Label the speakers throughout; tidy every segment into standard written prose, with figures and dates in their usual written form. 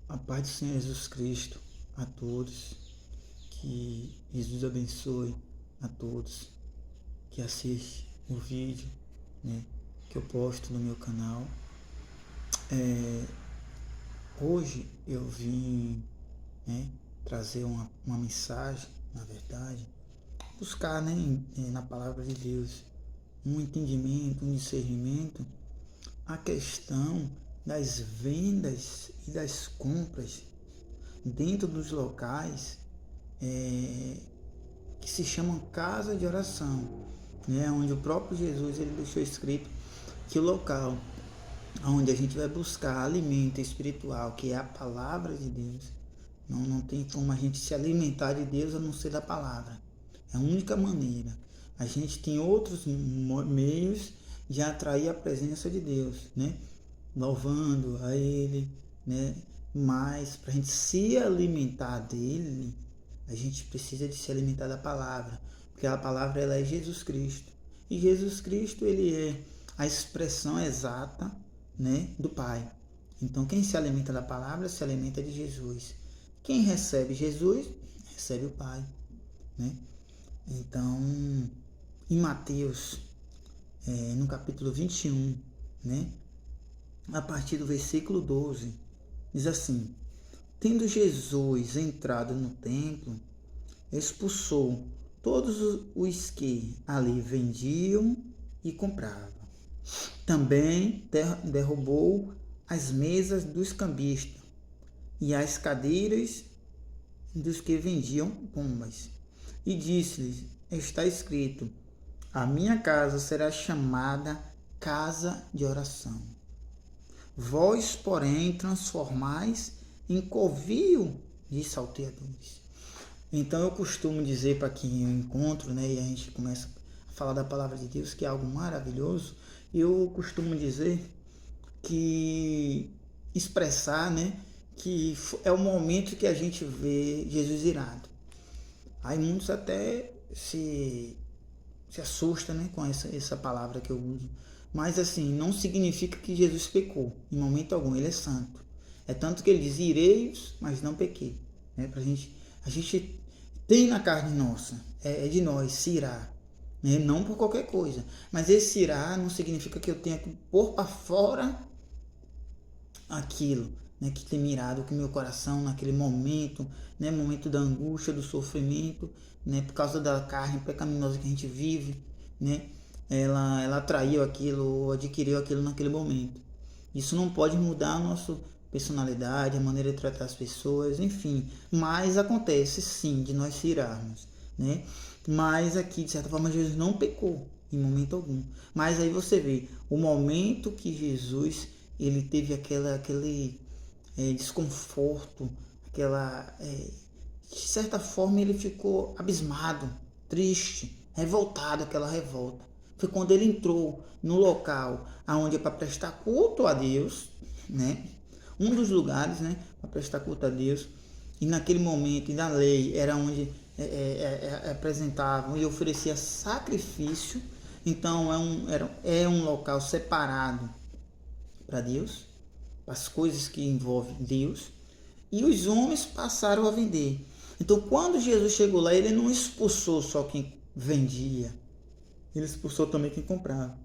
Speaker 1: A paz do Senhor Jesus Cristo a todos, que Jesus abençoe a todos que assistem o vídeo, né, que eu posto no meu canal. Hoje eu vim, trazer uma mensagem, na verdade, buscar, na palavra de Deus um entendimento, um discernimento, a questão das vendas e das compras dentro dos locais que se chamam casa de oração, onde o próprio Jesus ele deixou escrito que o local onde a gente vai buscar alimento espiritual, que é a palavra de Deus, não tem como a gente se alimentar de Deus a não ser da palavra. É a única maneira. A gente tem outros meios de atrair a presença de Deus, louvando a Ele, mas para a gente se alimentar dele, a gente precisa de se alimentar da palavra, porque a palavra ela é Jesus Cristo. E Jesus Cristo ele é a expressão exata, do Pai. Então quem se alimenta da palavra se alimenta de Jesus. Quem recebe Jesus recebe o Pai, Então, em Mateus, no capítulo 21, a partir do versículo 12, diz assim: tendo Jesus entrado no templo, expulsou todos os que ali vendiam e compravam. Também derrubou as mesas dos cambistas e as cadeiras dos que vendiam pombas. E disse-lhes: está escrito, a minha casa será chamada casa de oração. Vós, porém, transformais em covil de salteadores. Então eu costumo dizer para quem eu encontro, e a gente começa a falar da palavra de Deus, que é algo maravilhoso, eu costumo dizer que expressar, que é o momento que a gente vê Jesus irado. Aí muitos até se assustam, com essa palavra que eu uso. Mas assim, não significa que Jesus pecou, em momento algum, ele é santo. É tanto que ele diz, ireis, mas não pequei. A gente tem na carne nossa, é de nós, se irar. Não por qualquer coisa. Mas esse irar não significa que eu tenha que pôr para fora aquilo, que tem mirado com o meu coração naquele momento, momento da angústia, do sofrimento, por causa da carne pecaminosa que a gente vive, ela atraiu aquilo ou adquiriu aquilo naquele momento. Isso não pode mudar a nossa personalidade, a maneira de tratar as pessoas, enfim, mas acontece sim de nós se irarmos, mas aqui de certa forma Jesus não pecou em momento algum. Mas aí você vê o momento que Jesus ele teve aquele desconforto, de certa forma ele ficou abismado, triste, revoltado, aquela revolta. Foi quando ele entrou no local onde é para prestar culto a Deus, um dos lugares, para prestar culto a Deus, e naquele momento, e na lei, era onde apresentavam e oferecia sacrifício. Então é um local separado para Deus, para as coisas que envolvem Deus, e os homens passaram a vender. Então quando Jesus chegou lá, ele não expulsou só quem vendia, ele expulsou também quem comprava.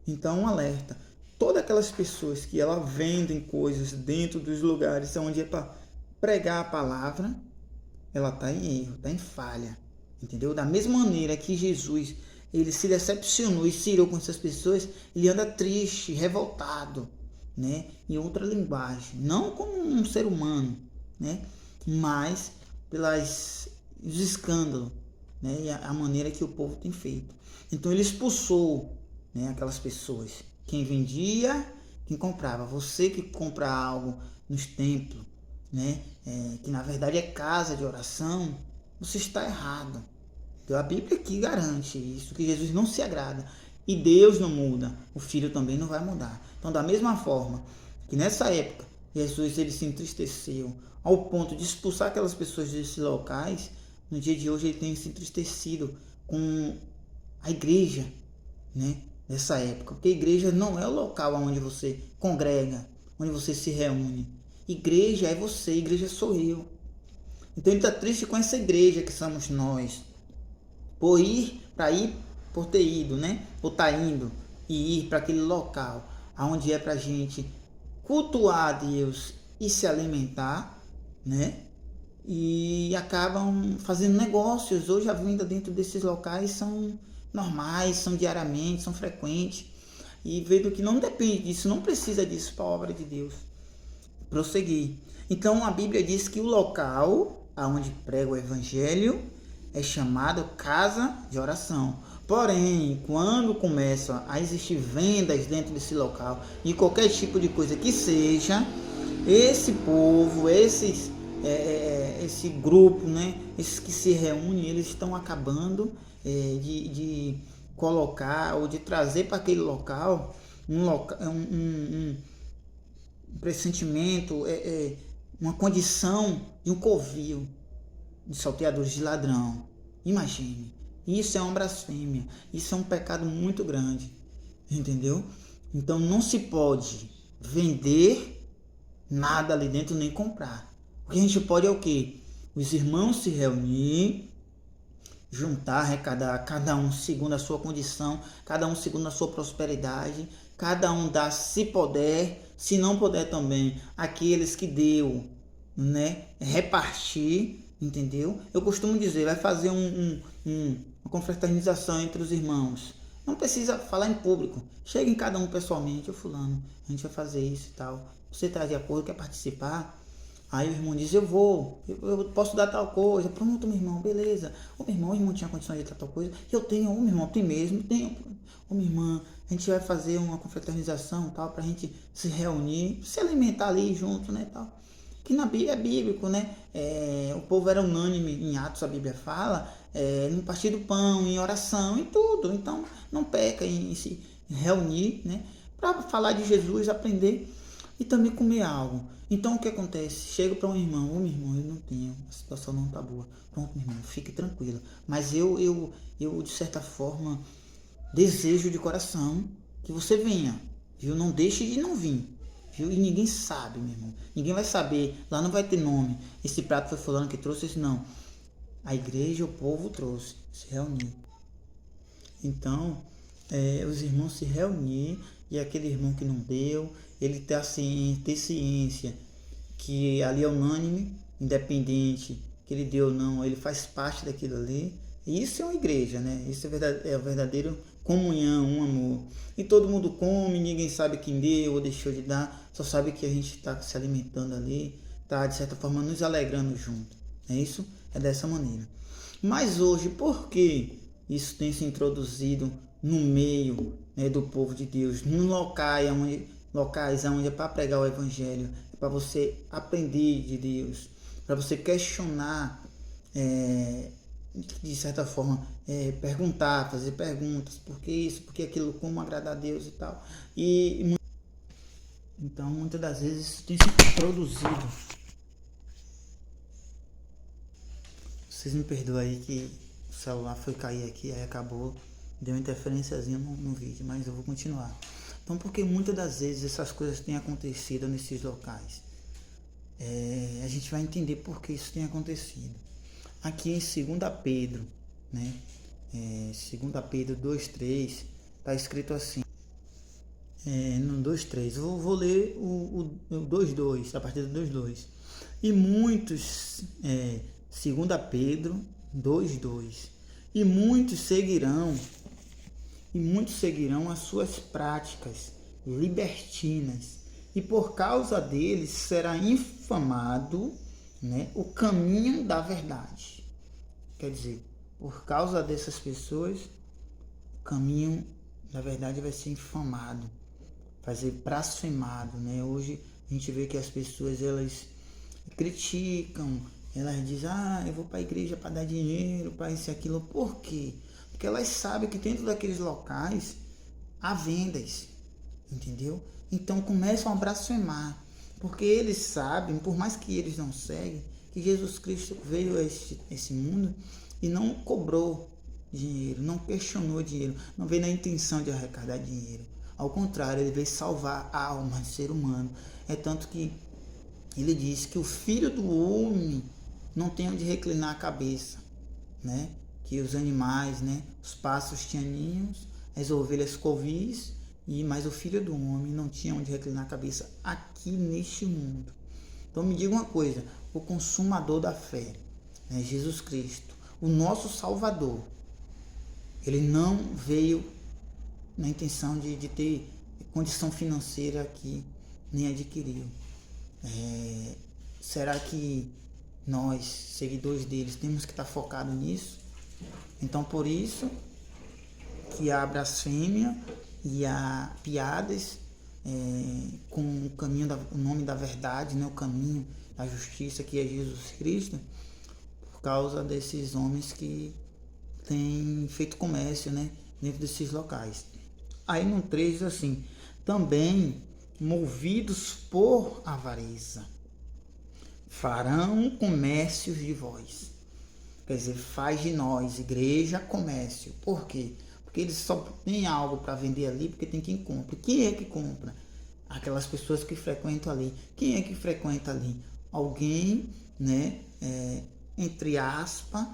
Speaker 1: Então um alerta, todas aquelas pessoas que elas vendem coisas dentro dos lugares onde é para pregar a palavra, ela está em erro, está em falha, entendeu? Da mesma maneira que Jesus ele se decepcionou e se irou com essas pessoas, ele anda triste, revoltado, em outra linguagem, não como um ser humano, mas pelos escândalos, e a maneira que o povo tem feito. Então ele expulsou, aquelas pessoas, quem vendia, quem comprava. Você que compra algo nos templos, que na verdade é casa de oração, você está errado. Então a Bíblia aqui garante isso, que Jesus não se agrada. E Deus não muda, o Filho também não vai mudar. Então da mesma forma que nessa época Jesus ele se entristeceu ao ponto de expulsar aquelas pessoas desses locais, no dia de hoje ele tem se entristecido com a igreja, dessa época. Porque a igreja não é o local onde você congrega, onde você se reúne. Igreja é você, igreja sou eu. Então ele está triste com essa igreja que somos nós, por ter ido, né? Por estar indo e ir para aquele local, onde é para a gente cultuar a Deus e se alimentar, né? E acabam fazendo negócios. Hoje a venda dentro desses locais são normais, são diariamente, são frequentes. E vendo que não depende disso, não precisa disso para a obra de Deus prosseguir. Então a Bíblia diz que o local aonde prega o Evangelho é chamado casa de oração. Porém, quando começam a existir vendas dentro desse local, de qualquer tipo de coisa que seja, esse povo, esse grupo, né, esses que se reúnem, eles estão acabando de colocar ou de trazer para aquele local um pressentimento, uma condição de um covil, de salteadores, de ladrão. Imagine, isso é uma blasfêmia, isso é um pecado muito grande, entendeu? Então não se pode vender nada ali dentro nem comprar. O que a gente pode é o quê? Os irmãos se reunir, juntar, arrecadar, cada um segundo a sua condição, cada um segundo a sua prosperidade, cada um dá se puder, se não puder também, aqueles que deu, né, repartir, entendeu? Eu costumo dizer, vai fazer uma confraternização entre os irmãos. Não precisa falar em público. Chega em cada um pessoalmente, ô fulano, a gente vai fazer isso e tal. Você está de acordo, quer participar? Aí o irmão diz, eu posso dar tal coisa. Pronto, meu irmão, beleza. Ô meu irmão tinha condições de dar tal coisa. Eu tenho, meu irmão, tem mesmo, tenho. Ô minha irmã, a gente vai fazer uma confraternização, tal, pra gente se reunir, se alimentar ali junto, né, tal. Que na Bíblia é bíblico, né? O povo era unânime em Atos, a Bíblia fala, no partir do pão, em oração, em tudo. Então, não peca em se reunir, né? Para falar de Jesus, aprender e também comer algo. Então, o que acontece? Chego para um irmão, meu irmão, eu não tenho, a situação não tá boa. Pronto, meu irmão, fique tranquilo. Mas eu de certa forma, desejo de coração que você venha, viu? Não deixe de não vir. Viu? E ninguém sabe, meu irmão. Ninguém vai saber. Lá não vai ter nome. Esse prato foi fulano que trouxe, esse não. A igreja, o povo trouxe. Se reunir. Então, os irmãos se reunir e aquele irmão que não deu, ele ter ciência que ali é unânime, independente que ele deu ou não, ele faz parte daquilo ali. E isso é uma igreja, né? Isso é o verdadeiro comunhão, um amor. E todo mundo come, ninguém sabe quem deu ou deixou de dar, só sabe que a gente está se alimentando ali, está de certa forma nos alegrando junto. É isso? É dessa maneira. Mas hoje, por que isso tem se introduzido no meio, né, do povo de Deus, nos locais onde é para pregar o Evangelho, é para você aprender de Deus, para você questionar, de certa forma, perguntar, fazer perguntas, por que isso, por que aquilo, como agradar a Deus e tal. Então, muitas das vezes isso tem se produzido. Vocês me perdoem aí que o celular foi cair aqui, aí acabou, deu uma interferênciazinha no vídeo, mas eu vou continuar. Então, porque muitas das vezes essas coisas têm acontecido nesses locais. A gente vai entender por que isso tem acontecido. Aqui em 2 Pedro, né? 2 Pedro 2,3, está escrito assim. No 2,3, eu vou ler o 2,2, a partir do 2,2. E muitos, 2 Pedro 2,2, e muitos seguirão as suas práticas libertinas, e por causa deles será infamado, né, o caminho da verdade. Quer dizer, por causa dessas pessoas, o caminho da verdade vai ser infamado, vai ser blasfemado, né? Hoje a gente vê que as pessoas, elas criticam, elas dizem, eu vou para a igreja para dar dinheiro, para isso e aquilo. Por quê? Porque elas sabem que dentro daqueles locais há vendas, entendeu? Então começam a blasfemar, porque eles sabem, por mais que eles não seguem, que Jesus Cristo veio a esse mundo e não cobrou dinheiro, não questionou dinheiro, não veio na intenção de arrecadar dinheiro. Ao contrário, ele veio salvar a alma do ser humano. É tanto que ele diz que o filho do homem não tem onde reclinar a cabeça, né? Que os animais, né? Os pássaros tinham ninhos, as ovelhas covis, mas o filho do homem não tinha onde reclinar a cabeça aqui neste mundo. Então me diga uma coisa, o consumador da fé, né? Jesus Cristo, o nosso Salvador, ele não veio na intenção de ter condição financeira aqui, nem adquiriu. Será que nós, seguidores deles, temos que estar focados nisso? Então, por isso que a blasfêmia e a piadas com o caminho, o nome da verdade, né, o caminho da justiça, que é Jesus Cristo, por causa desses homens que têm feito comércio, né, dentro desses locais. Aí no 3 diz assim, também movidos por avareza, farão comércios de vós. Quer dizer, faz de nós, igreja, comércio. Por quê? Porque eles só têm algo para vender ali, porque tem quem compra. Quem é que compra? Aquelas pessoas que frequentam ali. Quem é que frequenta ali? Alguém, né, entre aspas,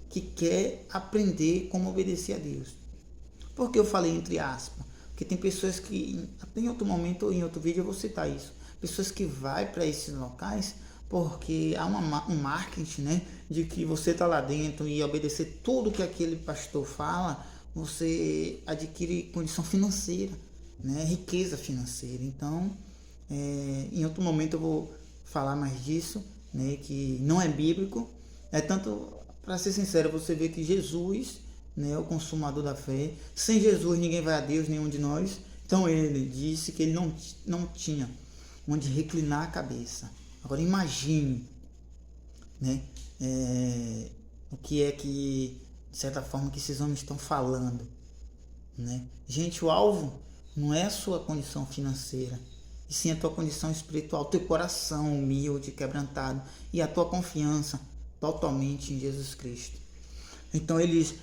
Speaker 1: que quer aprender como obedecer a Deus. Por que eu falei entre aspas? Porque tem pessoas que, até em outro momento ou em outro vídeo eu vou citar isso, pessoas que vão para esses locais porque há um marketing, né, de que você está lá dentro e obedecer tudo que aquele pastor fala, você adquire condição financeira, né, riqueza financeira. Então, em outro momento eu vou falar mais disso, né, que não é bíblico. Tanto, para ser sincero, você vê que Jesus, né, o consumador da fé, sem Jesus ninguém vai a Deus, nenhum de nós. Então ele disse que ele não tinha onde reclinar a cabeça. Agora imagine, né, o que é que, de certa forma, que esses homens estão falando, né? Gente, o alvo não é a sua condição financeira, e sim a tua condição espiritual, teu coração humilde, quebrantado, e a tua confiança totalmente em Jesus Cristo. Então eles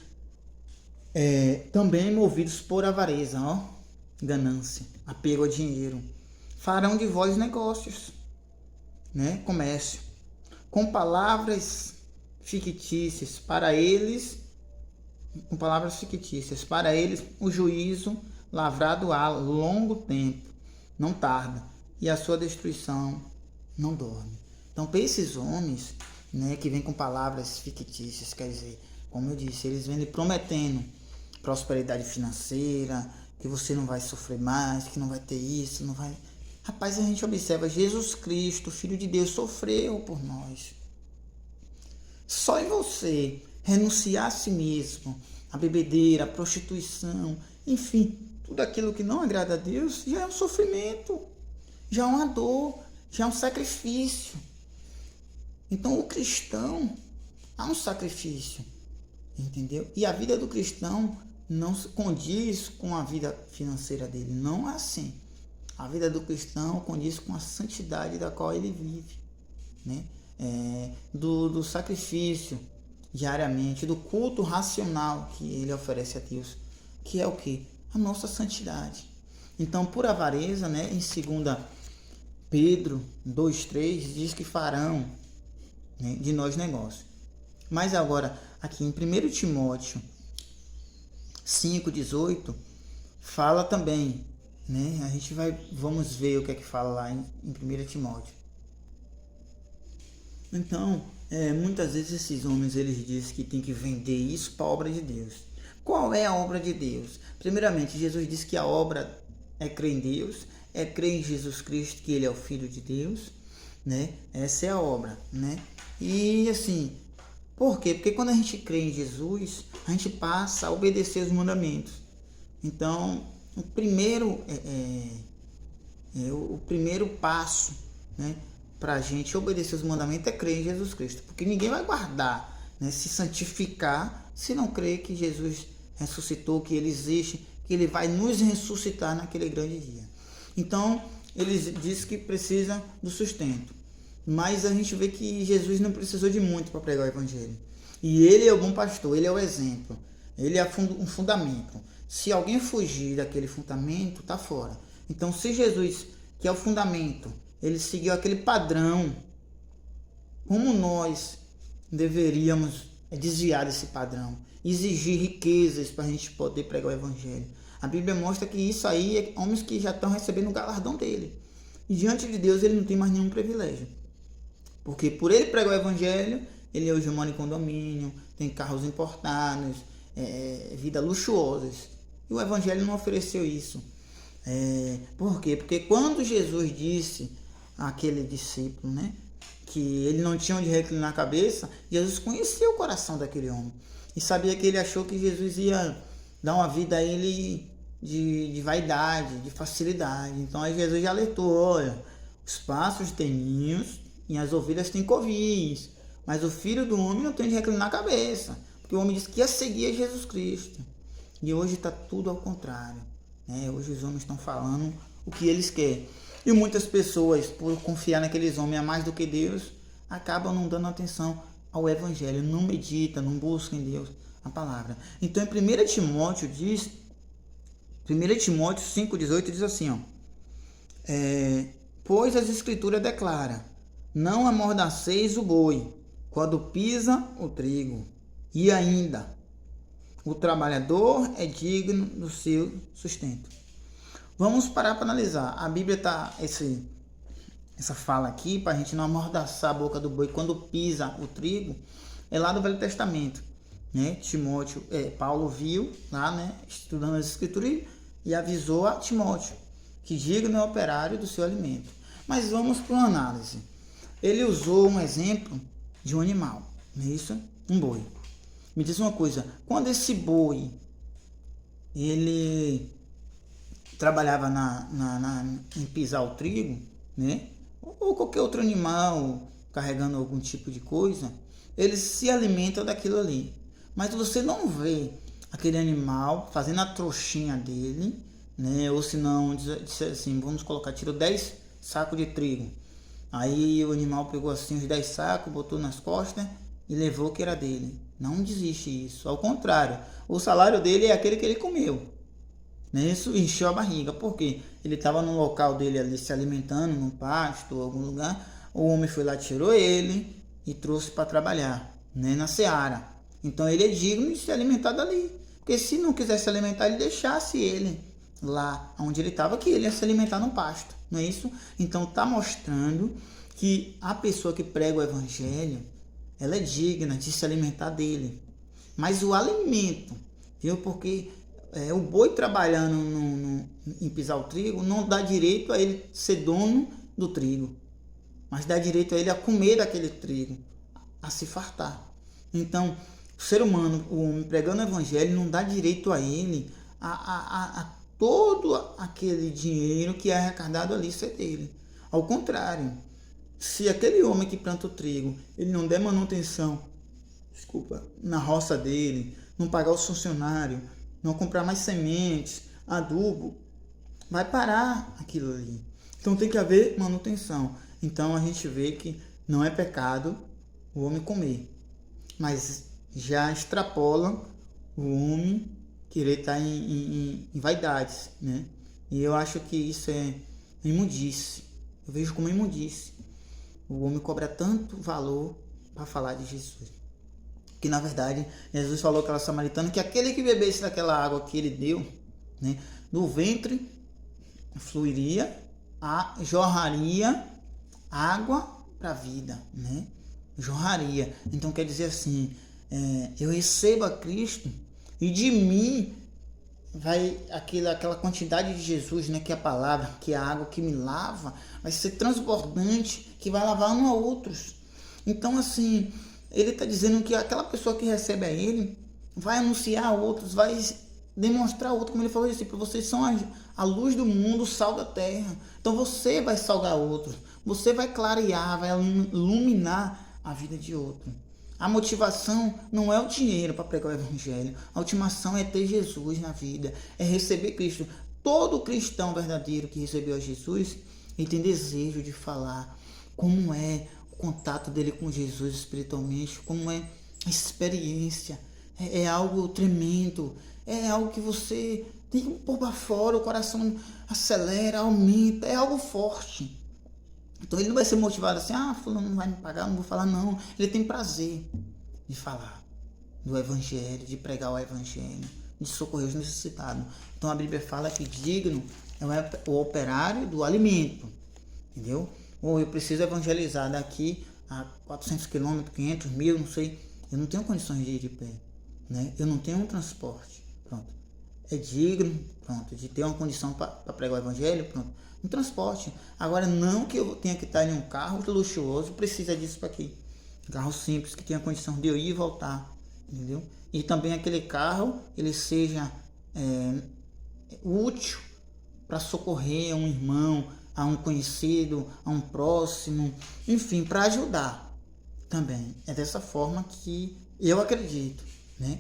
Speaker 1: também movidos por avareza, ganância, apego ao dinheiro, farão de vós negócios, né, comércio, com palavras fictícias para eles, o juízo lavrado há longo tempo, não tarda, e a sua destruição não dorme. Então, para esses homens, né, que vêm com palavras fictícias, quer dizer, como eu disse, eles vêm lhe prometendo prosperidade financeira, que você não vai sofrer mais, que não vai ter isso, não vai... Rapaz, a gente observa, Jesus Cristo, Filho de Deus, sofreu por nós. Só em você renunciar a si mesmo, a bebedeira, a prostituição, enfim, tudo aquilo que não agrada a Deus, já é um sofrimento, já é uma dor, já é um sacrifício. Então, o cristão há um sacrifício, entendeu? E a vida do cristão não se condiz com a vida financeira dele, não é assim. A vida do cristão condiz com a santidade da qual ele vive, né? Do sacrifício diariamente, do culto racional que ele oferece a Deus, que é o que? A nossa santidade. Então, por avareza, né, em 2 Pedro 2,3 diz que farão, né, de nós negócio. Mas agora, aqui em 1 Timóteo 5,18, fala também, né? Vamos ver o que é que fala lá em 1 Timóteo. Então, muitas vezes esses homens, eles dizem que tem que vender isso para a obra de Deus. Qual é a obra de Deus? Primeiramente, Jesus disse que a obra é crer em Deus, é crer em Jesus Cristo, que ele é o Filho de Deus, né? Essa é a obra, né? E assim, por quê? Porque quando a gente crê em Jesus, a gente passa a obedecer os mandamentos. Então, o primeiro passo, né, para a gente obedecer os mandamentos é crer em Jesus Cristo. Porque ninguém vai guardar, né, se santificar, se não crer que Jesus ressuscitou, que ele existe, que ele vai nos ressuscitar naquele grande dia. Então, eles dizem que precisa do sustento. Mas a gente vê que Jesus não precisou de muito para pregar o evangelho. E ele é o bom pastor, ele é o exemplo. Ele é um fundamento. Se alguém fugir daquele fundamento, está fora. Então, se Jesus, que é o fundamento, ele seguiu aquele padrão. Como nós deveríamos desviar desse padrão? Exigir riquezas para a gente poder pregar o evangelho. A Bíblia mostra que isso aí é homens que já estão recebendo o galardão dele. E diante de Deus ele não tem mais nenhum privilégio. Porque por ele pregar o evangelho, ele hoje mora em condomínio, tem carros importados, vida luxuosas. E o evangelho não ofereceu isso. Por quê? Porque quando Jesus disse àquele discípulo, né, que ele não tinha onde reclinar a cabeça, Jesus conhecia o coração daquele homem. E sabia que ele achou que Jesus ia dar uma vida a ele de vaidade, de facilidade. Então aí Jesus já alertou: olha, os passos têm ninhos e as ovelhas têm covis, mas o Filho do Homem não tem de reclinar a cabeça, porque o homem disse que ia seguir a Jesus Cristo. E hoje está tudo ao contrário, né? Hoje os homens estão falando o que eles querem. E muitas pessoas, por confiar naqueles homens a mais do que Deus, acabam não dando atenção ao Evangelho, não medita, não busca em Deus a palavra. Então em 1 Timóteo 5,18 diz assim, ó, pois as Escrituras declaram: não amordaceis o boi quando pisa o trigo, e ainda o trabalhador é digno do seu sustento. Vamos parar para analisar. A Bíblia tá essa fala aqui, para a gente não amordaçar a boca do boi quando pisa o trigo, é lá do Velho Testamento, né? Paulo viu lá, né, estudando as Escrituras, e avisou a Timóteo que digno é o operário do seu alimento. Mas vamos para uma análise. Ele usou um exemplo de um animal, não é isso? Um boi. Me diz uma coisa: quando esse boi ele trabalhava em pisar o trigo, né, ou qualquer outro animal carregando algum tipo de coisa, ele se alimenta daquilo ali. Mas você não vê aquele animal fazendo a trouxinha dele, né? Ou se não, assim, vamos colocar, tirou 10 sacos de trigo. Aí o animal pegou assim os 10 sacos, botou nas costas e levou o que era dele. Não desiste isso. Ao contrário, o salário dele é aquele que ele comeu. Né? Isso encheu a barriga. Por quê? Ele estava no local dele ali se alimentando, num pasto ou algum lugar. O homem foi lá, tirou ele e trouxe para trabalhar, né? Na seara. Então ele é digno de se alimentar dali. Porque se não quisesse se alimentar, ele deixasse ele lá onde ele estava, que ele ia se alimentar no pasto. Não é isso? Então está mostrando que a pessoa que prega o evangelho, ela é digna de se alimentar dele. Mas o alimento, viu? Porque o boi trabalhando em pisar o trigo não dá direito a ele ser dono do trigo, mas dá direito a ele a comer daquele trigo, a se fartar. Então, o ser humano, o homem pregando o evangelho, não dá direito a ele a todo aquele dinheiro que é arrecadado ali ser dele. Ao contrário, se aquele homem que planta o trigo, ele não der manutenção, na roça dele, não pagar os funcionários, não comprar mais sementes, adubo, vai parar aquilo ali. Então tem que haver manutenção. Então a gente vê que não é pecado o homem comer, mas já extrapola o homem querer estar em vaidades, né? E eu acho que isso é imundice. Eu vejo como imundice. O homem cobra tanto valor para falar de Jesus. Que na verdade Jesus falou àquela samaritana que aquele que bebesse daquela água que ele deu, né, do ventre jorraria água para a vida, né? Jorraria. Então quer dizer assim, eu recebo a Cristo e de mim vai aquela quantidade de Jesus, né, que é a palavra, que é a água que me lava, vai ser transbordante, que vai lavar uns a outros. Então assim, ele está dizendo que aquela pessoa que recebe a ele vai anunciar a outros, vai demonstrar a outros, como ele falou assim, vocês são a luz do mundo, o sal da terra. Então você vai salgar outros, você vai clarear, vai iluminar a vida de outro. A motivação não é o dinheiro para pregar o evangelho, a motivação é ter Jesus na vida, é receber Cristo. Todo cristão verdadeiro que recebeu a Jesus, ele tem desejo de falar como é o contato dele com Jesus espiritualmente, como é a experiência. É algo tremendo, é algo que você tem que pôr para fora, o coração acelera, aumenta, é algo forte. Então ele não vai ser motivado assim, fulano não vai me pagar, não vou falar, não. Ele tem prazer de falar do evangelho, de pregar o evangelho, de socorrer os necessitados. Então a Bíblia fala que digno é o operário do alimento, entendeu? Ou eu preciso evangelizar daqui a 400 quilômetros, 500, 1000, não sei. Eu não tenho condições de ir de pé, né? Eu não tenho um transporte, pronto. É digno, pronto, de ter uma condição para pregar o evangelho, pronto. Um transporte. Agora, não que eu tenha que estar em um carro luxuoso, precisa disso para quê? Um carro simples, que tenha condição de eu ir e voltar, entendeu? E também aquele carro, ele seja útil para socorrer a um irmão, a um conhecido, a um próximo, enfim, para ajudar também. É dessa forma que eu acredito, né?